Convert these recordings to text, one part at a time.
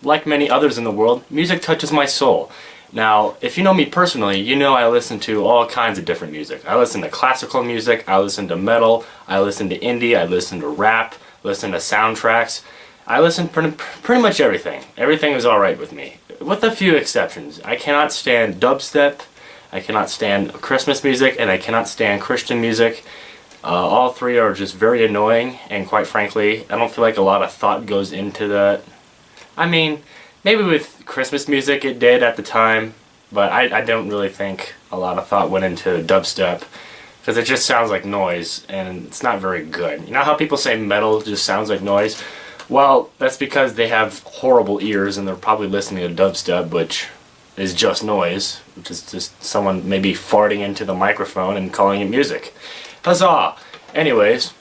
like many others in the world, music touches my soul. Now, if you know me personally, you know I listen to all kinds of different music. I listen to classical music, I listen to metal, I listen to indie, I listen to rap, listen to soundtracks. I listen to pretty much everything. Everything is alright with me, with a few exceptions. I cannot stand dubstep, I cannot stand Christmas music, and I cannot stand Christian music. All three are just very annoying, and quite frankly, I don't feel like a lot of thought goes into that. I mean, maybe with Christmas music it did at the time, but I don't really think a lot of thought went into dubstep, because it just sounds like noise, and it's not very good. You know how people say metal just sounds like noise? Well, that's because they have horrible ears, and they're probably listening to dubstep, which is just noise, which is just someone maybe farting into the microphone and calling it music. Huzzah! Anyways,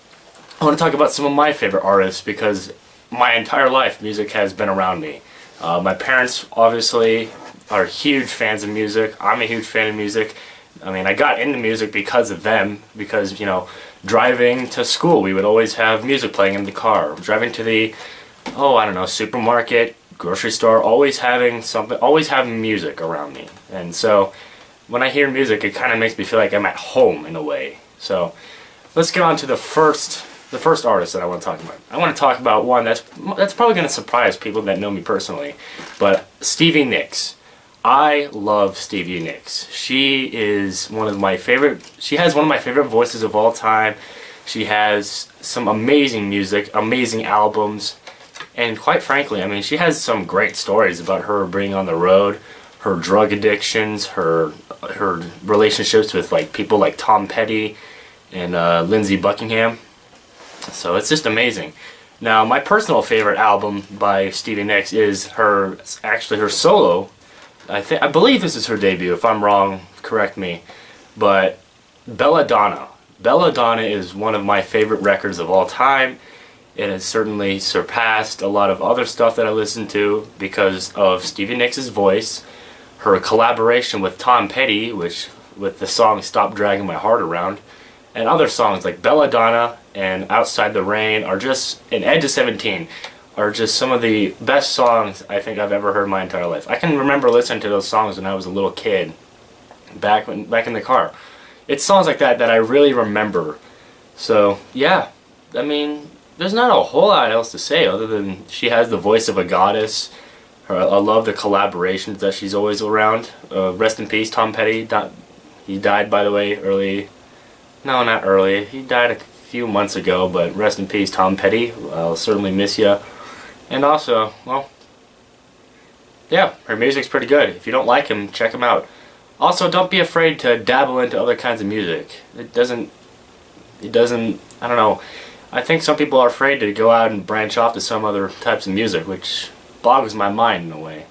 I want to talk about some of my favorite artists, because my entire life music has been around me. My parents obviously are huge fans of music. I'm a huge fan of music. I mean, I got into music because of them, because, you know, driving to school we would always have music playing in the car. Driving to the, I don't know, supermarket, grocery store, always having something, always having music around me. And so when I hear music, it kind of makes me feel like I'm at home in a way. So let's get on to the first artist that I want to talk about. I want to talk about one that's probably going to surprise people that know me personally, but Stevie Nicks. I love Stevie Nicks. She has one of my favorite voices of all time. She has some amazing music, amazing albums, and quite frankly, I mean, she has some great stories about her being on the road, her drug addictions, her relationships with like people like Tom Petty and Lindsey Buckingham. So it's just amazing. Now, my personal favorite album by Stevie Nicks is her solo. I believe this is her debut. If I'm wrong, correct me. But Belladonna. Belladonna is one of my favorite records of all time. It has certainly surpassed a lot of other stuff that I listen to because of Stevie Nicks' voice, her collaboration with Tom Petty, with the song Stop Dragging My Heart Around, and other songs like Belladonna and Outside the Rain and Edge of 17 are just some of the best songs I think I've ever heard in my entire life. I can remember listening to those songs when I was a little kid, back in the car. It's songs like that I really remember. So yeah, I mean, there's not a whole lot else to say other than she has the voice of a goddess. I love the collaborations that she's always around. Rest in peace, Tom Petty. He died, by the way, early. No, not early. He died a few months ago, but rest in peace, Tom Petty. I'll certainly miss you. And also, well, yeah, her music's pretty good. If you don't like him, check him out. Also, don't be afraid to dabble into other kinds of music. It doesn't, I don't know. I think some people are afraid to go out and branch off to some other types of music, which boggles my mind in a way.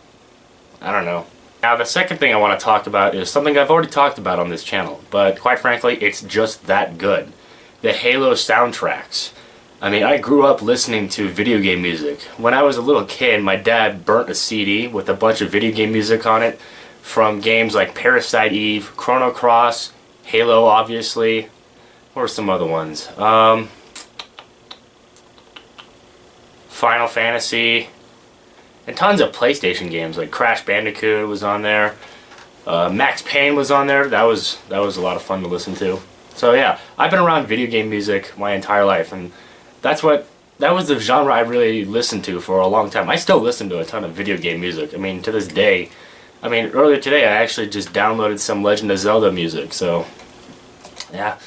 I don't know. Now, the second thing I want to talk about is something I've already talked about on this channel, but quite frankly, it's just that good. The Halo soundtracks. I mean, I grew up listening to video game music. When I was a little kid, my dad burnt a CD with a bunch of video game music on it from games like Parasite Eve, Chrono Cross, Halo, obviously, or some other ones. Final Fantasy, and tons of PlayStation games like Crash Bandicoot was on there. Max Payne was on there. That was a lot of fun to listen to. So yeah, I've been around video game music my entire life, and that was the genre I really listened to for a long time. I still listen to a ton of video game music. I mean, to this day. I mean, earlier today I actually just downloaded some Legend of Zelda music. So yeah,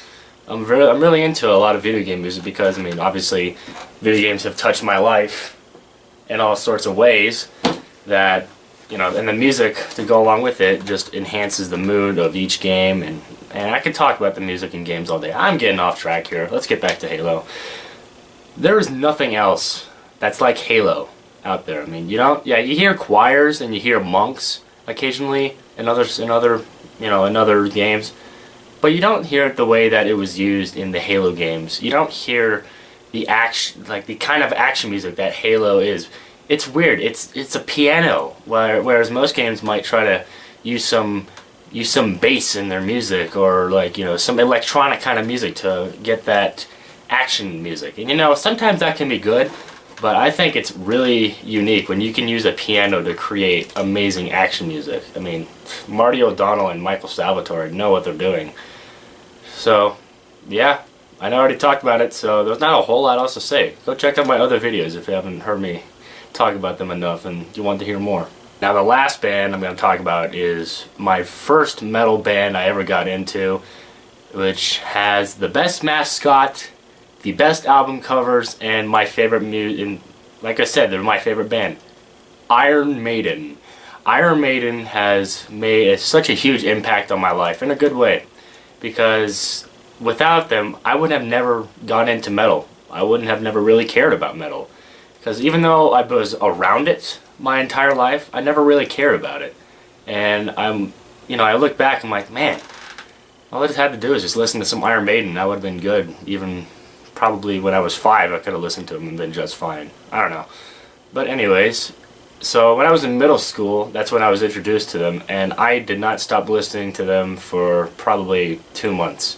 I'm really into a lot of video game music because, I mean, obviously video games have touched my life in all sorts of ways that, you know, and the music to go along with it just enhances the mood of each game, and I could talk about the music in games all day. I'm getting off track here. Let's get back to Halo. There is nothing else that's like Halo out there. I mean, you hear choirs and you hear monks occasionally in other games, but you don't hear it the way that it was used in the Halo games. You don't hear the action, like the kind of action music that Halo is. It's weird. It's a piano, whereas most games might try to use some bass in their music, or like, you know, some electronic kind of music to get that action music. And you know, sometimes that can be good, But I think it's really unique when you can use a piano to create amazing action music. I mean, Marty O'Donnell and Michael Salvatore know what they're doing. So, yeah, I already talked about it, so there's not a whole lot else to say. Go check out my other videos if you haven't heard me talk about them enough and you want to hear more. Now, the last band I'm going to talk about is my first metal band I ever got into, which has the best mascot, the best album covers, and my favorite music. Like I said, they're my favorite band, Iron Maiden. Iron Maiden has made such a huge impact on my life in a good way, because without them, I would have never gone into metal. I wouldn't have never really cared about metal, because even though I was around it my entire life, I never really cared about it. And I look back, I'm like, man, all I just had to do is just listen to some Iron Maiden. I would have been good. Even probably when I was 5, I could have listened to them and been just fine. I don't know. But anyways, so when I was in middle school, that's when I was introduced to them, and I did not stop listening to them for probably 2 months.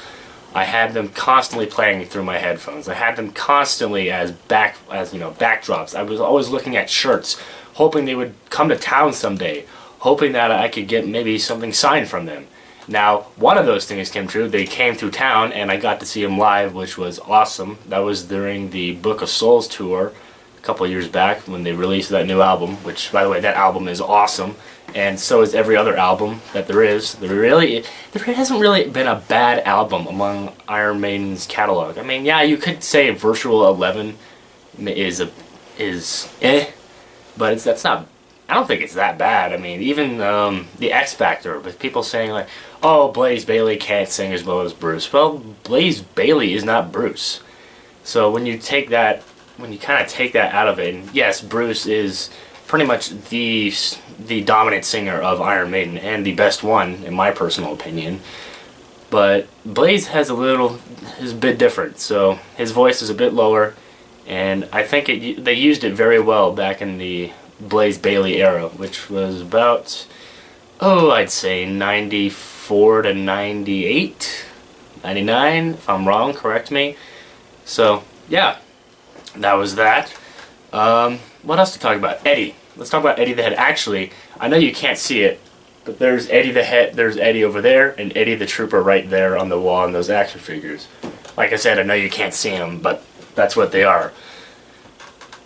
I had them constantly playing through my headphones. I had them constantly as backdrops. I was always looking at shirts, hoping they would come to town someday, hoping that I could get maybe something signed from them. Now, one of those things came true. They came through town, and I got to see them live, which was awesome. That was during the Book of Souls tour a couple of years back when they released that new album, which, by the way, that album is awesome, and so is every other album that there is. There hasn't really been a bad album among Iron Maiden's catalog. I mean, yeah, you could say Virtual 11 is but that's not. I don't think it's that bad. I mean, even the X Factor, with people saying like, oh, Blaze Bayley can't sing as well as Bruce. Well, Blaze Bayley is not Bruce. So when you kind of take that out of it, and yes, Bruce is pretty much the dominant singer of Iron Maiden, and the best one, in my personal opinion. But Blaze is a bit different, so his voice is a bit lower, and I think they used it very well back in the Blaze Bayley era, which was about, I'd say 94 to 98, 99, if I'm wrong, correct me. So, yeah, that was that. What else to talk about? Eddie. Let's talk about Eddie the Head. Actually, I know you can't see it, but there's Eddie the Head, there's Eddie over there, and Eddie the Trooper right there on the wall in those action figures. Like I said, I know you can't see them, but that's what they are.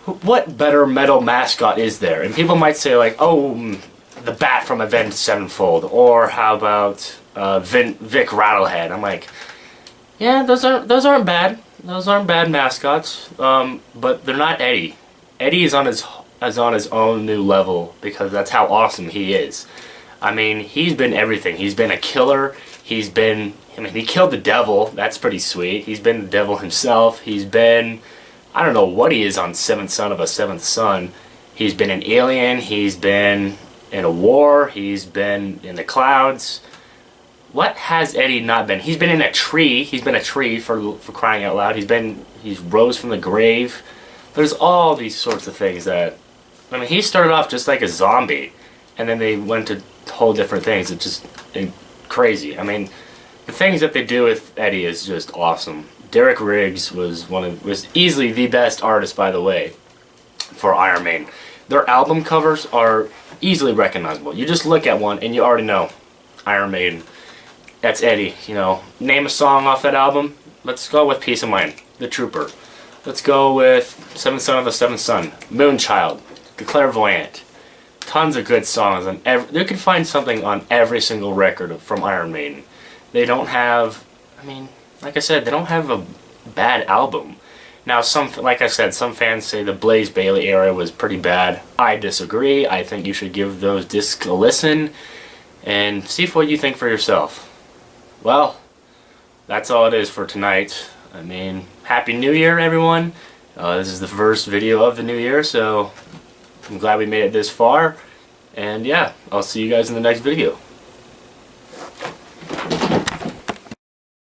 What better metal mascot is there? And people might say like, oh, the Bat from Avenged Sevenfold, or how about Vic Rattlehead? I'm like, yeah, those aren't bad. Those aren't bad mascots, but they're not Eddie. Eddie is on his own new level, because that's how awesome he is. I mean, he's been everything. He's been a killer. He killed the devil. That's pretty sweet. He's been the devil himself. He's been, I don't know what he is on Seventh Son of a Seventh Son. He's been an alien. He's been in a war. He's been in the clouds. What has Eddie not been? He's been in a tree. He's been a tree for crying out loud. He's rose from the grave. There's all these sorts of things that, I mean, he started off just like a zombie, and then they went to whole different things. It's just crazy. I mean, the things that they do with Eddie is just awesome. Derek Riggs was easily the best artist, by the way, for Iron Maiden. Their album covers are easily recognizable. You just look at one and you already know Iron Maiden. That's Eddie. Name a song off that album. Let's go with Peace of Mind, The Trooper. Let's go with Seventh Son of the Seventh Son, Moonchild, The Clairvoyant. Tons of good songs, and you can find something on every single record from Iron Maiden. They don't have, like I said, they don't have a bad album. Now, like I said, some fans say the Blaze Bayley era was pretty bad. I disagree. I think you should give those discs a listen and see what you think for yourself. Well, that's all it is for tonight. Happy New Year, everyone. This is the first video of the new year, so I'm glad we made it this far. And yeah, I'll see you guys in the next video.